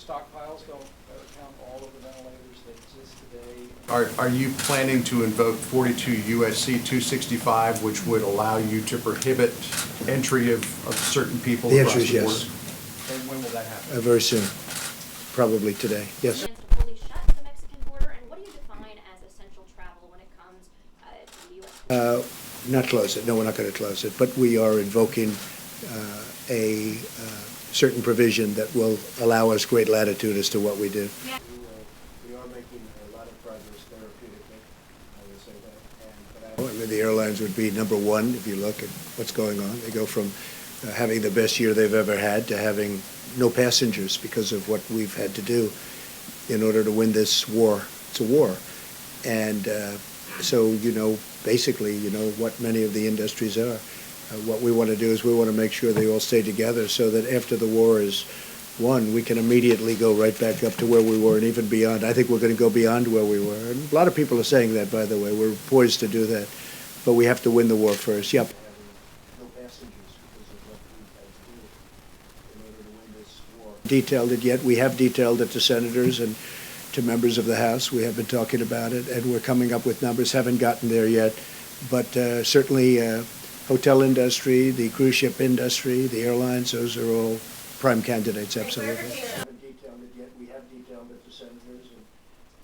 stockpiles don't count all of the ventilators that exist today. Are you planning to invoke 42 U.S.C. 265, which would allow you to prohibit entry of certain people The across answer is the border? yes. And when will that happen? Very soon, probably today. Yes. Plans to fully shut the Mexican border, and what do you define as essential travel when it comes to the U.S.? Not close it. No, we're not going to close it. But we are invoking a certain provision that will allow us great latitude as to what we do. Yeah. We are making a lot of progress therapeutically, I would say that. And the airlines would be number one if you look at what's going on. They go from having the best year they've ever had to having no passengers because of what we've had to do in order to win this war. It's a war. And so, basically, what many of the industries are. What we want to do is we want to make sure they all stay together so that after the war is won, we can immediately go right back up to where we were and even beyond. I think we're going to go beyond where we were. And a lot of people are saying that, by the way. We're poised to do that. But we have to win the war first. Yep. No passengers because of what we've had to do in order to win this war. Detailed it yet. We have detailed it to senators and to members of the House. We have been talking about it, and we're coming up with numbers. Haven't gotten there yet. But certainly hotel industry, the cruise ship industry, the airlines, those are all prime candidates, absolutely. We haven't detailed it yet. We have detailed it to senators and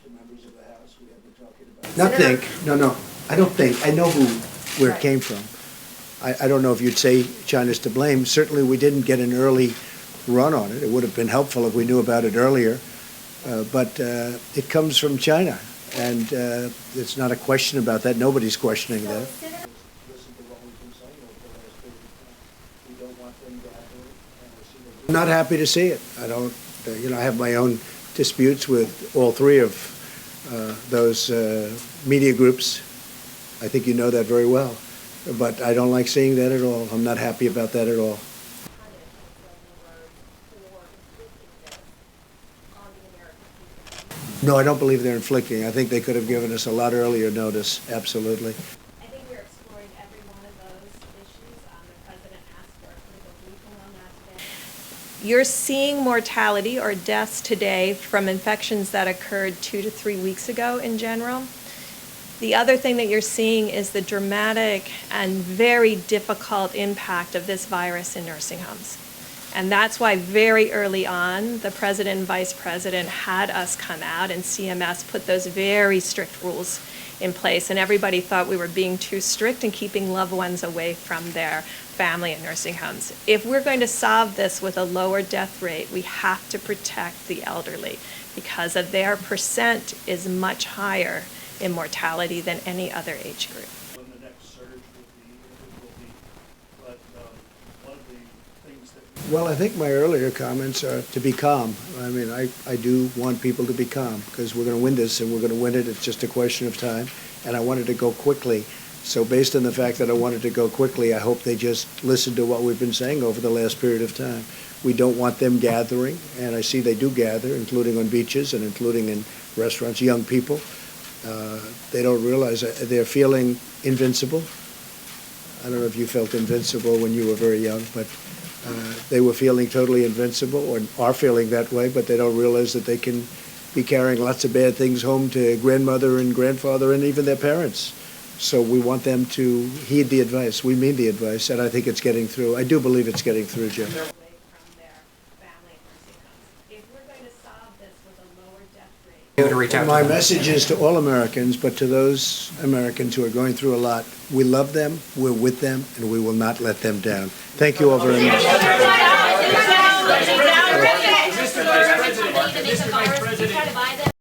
to members of the House. We have been talking about it. No. I don't think. I know where it came from. I don't know if you'd say China's to blame. Certainly we didn't get an early run on it. It would have been helpful if we knew about it earlier. But it comes from China. And it's not a question about that. Nobody's questioning that. I'm not happy to see it. I don't, I have my own disputes with all three of those media groups. I think you know that very well. But I don't like seeing that at all. I'm not happy about that at all. No, I don't believe they're inflicting. I think they could have given us a lot earlier notice, absolutely. I think we're exploring every one of those issues. The President asked for a political briefing on that today. You're seeing mortality or deaths today from infections that occurred 2 to 3 weeks ago in general. The other thing that you're seeing is the dramatic and very difficult impact of this virus in nursing homes. And that's why very early on, the President and Vice President had us come out and CMS put those very strict rules in place. And everybody thought we were being too strict and keeping loved ones away from their family in nursing homes. If we're going to solve this with a lower death rate, we have to protect the elderly because of their percent is much higher in mortality than any other age group. When the next surge will be, but one of the things that... Well, I think my earlier comments are to be calm. I mean, I do want people to be calm because we're going to win this and we're going to win it. It's just a question of time. And I wanted to go quickly. So based on the fact that I wanted to go quickly, I hope they just listen to what we've been saying over the last period of time. We don't want them gathering, and I see they do gather, including on beaches and including in restaurants, young people. They don't realize they're feeling invincible. I don't know if you felt invincible when you were very young, but they were feeling totally invincible or are feeling that way, but they don't realize that they can be carrying lots of bad things home to grandmother and grandfather and even their parents. So we want them to heed the advice. We mean the advice, and I think it's getting through. I do believe it's getting through, Jim. My message is to all Americans, but to those Americans who are going through a lot, we love them, we're with them, and we will not let them down. Thank you all very much.